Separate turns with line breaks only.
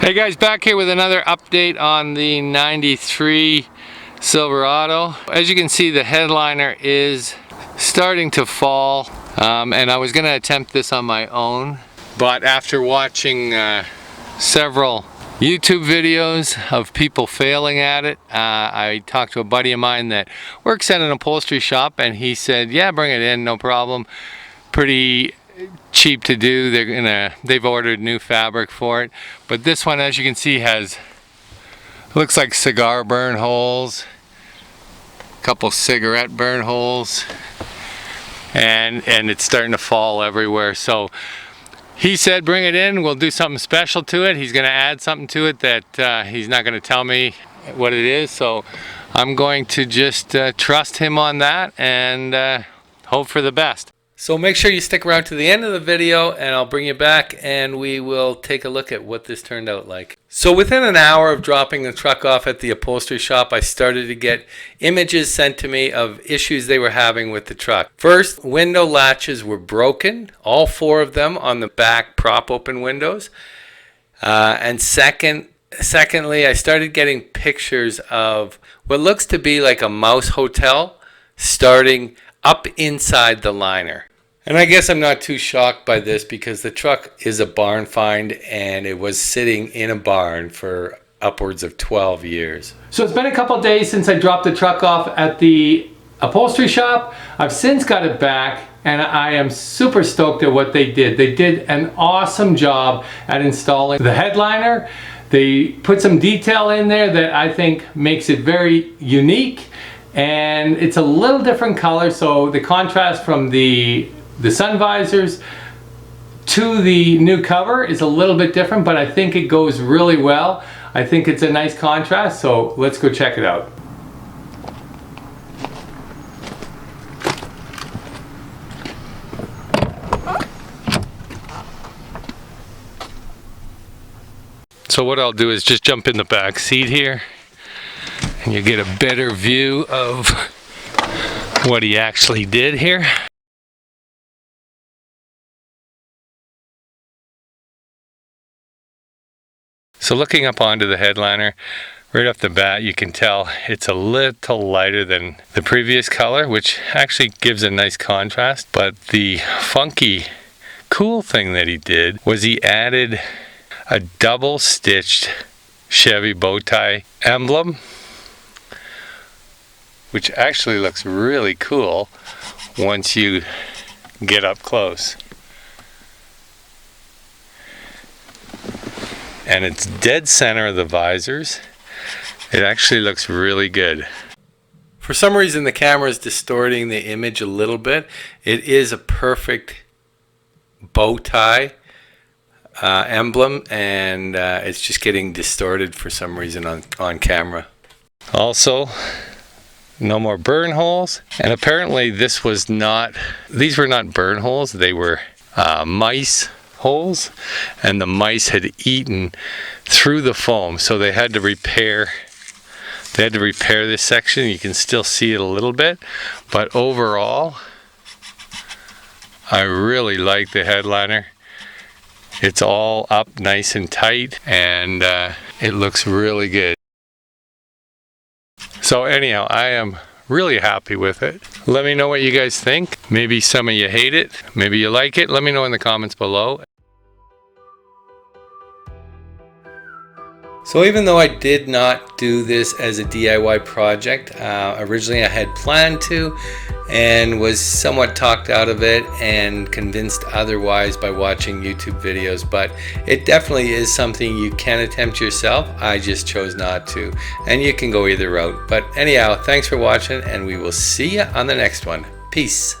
Hey guys, back here with another update on the 93 Silverado. As you can see, the headliner is starting to fall, and I was going to attempt this on my own, but after watching several YouTube videos of people failing at it, I talked to a buddy of mine that works at an upholstery shop, and he said, yeah, bring it in, no problem. Pretty cheap to do. They've ordered new fabric for it, but this one, as you can see, looks like cigar burn holes, a couple cigarette burn holes, and it's starting to fall everywhere. So he said bring it in, we'll do something special to it. He's going to add something to it that he's not going to tell me what it is, so I'm going to just trust him on that and hope for the best. So make sure you stick around to the end of the video and I'll bring you back and we will take a look at what this turned out like. So within an hour of dropping the truck off at the upholstery shop, I started to get images sent to me of issues they were having with the truck. First, window latches were broken, all four of them on the back prop open windows. And secondly, I started getting pictures of what looks to be like a mouse hotel starting up inside the liner. And I guess I'm not too shocked by this because the truck is a barn find and it was sitting in a barn for upwards of 12 years. So it's been a couple days since I dropped the truck off at the upholstery shop. I've since got it back and I am super stoked at what they did. They did an awesome job at installing the headliner. They put some detail in there that I think makes it very unique, and it's a little different color, so the contrast from the sun visors to the new cover is a little bit different, but I think it goes really well. I think it's a nice contrast, so let's go check it out. So what I'll do is just jump in the back seat here and you get a better view of what he actually did here. So looking up onto the headliner, right off the bat you can tell it's a little lighter than the previous color, which actually gives a nice contrast. But the funky, cool thing that he did was he added a double stitched Chevy bow tie emblem, which actually looks really cool once you get up close. And it's dead center of the visors. It actually looks really good. For some reason the camera is distorting the image a little bit. It is a perfect bow tie emblem, and it's just getting distorted for some reason on camera. Also, no more burn holes, and apparently these were not burn holes, they were mice holes, and the mice had eaten through the foam, so they had to repair this section. You can still see it a little bit, but overall I really like the headliner. It's all up nice and tight, and it looks really good. So anyhow, I am really happy with it. Let me know what you guys think. Maybe some of you hate it, maybe you like it. Let me know in the comments below. So even though I did not do this as a DIY project, originally I had planned to and was somewhat talked out of it and convinced otherwise by watching YouTube videos, but it definitely is something you can attempt yourself. I just chose not to, and you can go either route. But anyhow, thanks for watching and we will see you on the next one. Peace.